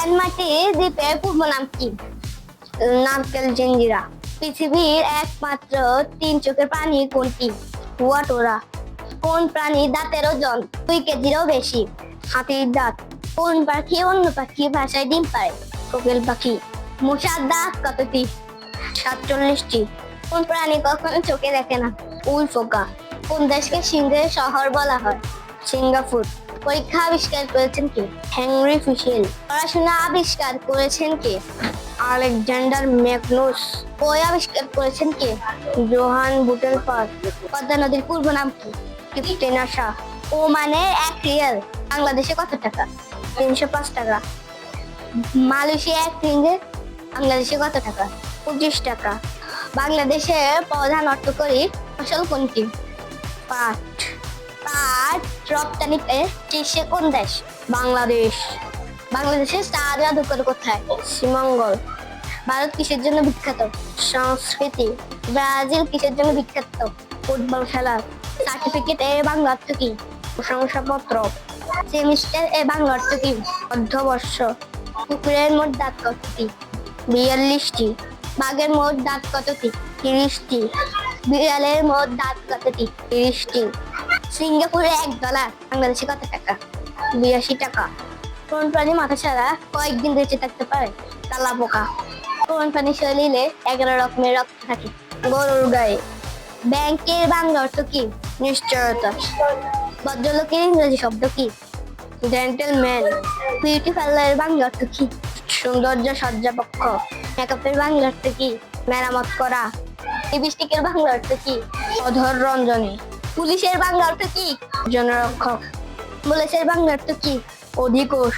রাঙামাটি দ্বীপের পূর্ব নাম কি? নারকেল জেঞ্জিরা। পৃথিবীর একমাত্র 3 চোখের প্রাণী কোনটি? কুয়াটোরা। কোন প্রাণীর দাঁতের ওজন 2 কেজিরও বেশি? হাতির দাঁত। কোন পাখি অন্য পাখির ভাষায় ডিম পাড়ে? কোকিল পাখি। মশার দাঁত কতটি? 47টি। কোন প্রাণী কখনো চোখে দেখে না? উল্ফোকা। কোন দেশকে সিংহের শহর বলা হয়? সিঙ্গাপুর। পরীক্ষা আবিষ্কার করেছেন কে? হেনরি ফিশেল। পড়াশোনা আবিষ্কার করেছেন কে? Alexander Magnus. বই আবিষ্কার করেছেন কে? জোহান বুটেলফার্ড। পদ্মা নদীর পূর্ব নাম কি? কিপ্টেনাশা। ওমানের 1 রিয়াল বাংলাদেশে কত টাকা? 305 টাকা। মালয়েশিয়া 1 রিঙ্গিত বাংলাদেশে কত টাকা? 25 টাকা। বাংলাদেশের প্রধান অর্থকরী ফসল কোনটি? পাট। পাট রপ্তানিতে শীর্ষে কোন দেশ? বাংলাদেশ। বাংলাদেশের চা জাদুঘর কোথায়? শ্রীমঙ্গল। ভারত কিসের জন্য বিখ্যাত? সংস্কৃতি। ব্রাজিল কিসের জন্য বিখ্যাত? ফুটবল খেলা। সার্টিফিকেট এর বাংলা অর্থ কি? প্রশংসাপত্র। সেমিস্টার এর বাংলা অর্থ কি? অর্ধবর্ষ। কুকুরের মোট দাঁত কতটি? 42টি। বাঘের মোট দাঁত কতটি? 30টি। বিড়ালের মোট দাঁত কতটি? 30টি। সিঙ্গাপুরে $1 বাংলাদেশে কত টাকা? 82 টাকা। কোন প্রাণী মাথা ছাড়া কয়েকদিন বেঁচে থাকতে পারে? তেলাপোকা। কোন প্রাণীর শরীরে 11 রকমের রক্ত থাকে? গরুর গায়ে। ব্যাংকের বাংলা অর্থ কি? নিশ্চয়তা। ভদ্রলোকের ইংরেজি শব্দ কি? জেন্টলম্যান। বিউটি পার্লারের বাংলা অর্থ কি? সৌন্দর্য সজ্জাপক্ষ। মেকআপের বাংলা অর্থ কি? মেরামত করা। লিপস্টিকের বাংলা অর্থ কি? অধর রঞ্জনী। পুলিশের বাংলা অর্থ কি? জনরক্ষক। পুলিশের বাংলা অর্থ কি? অধিকোষ।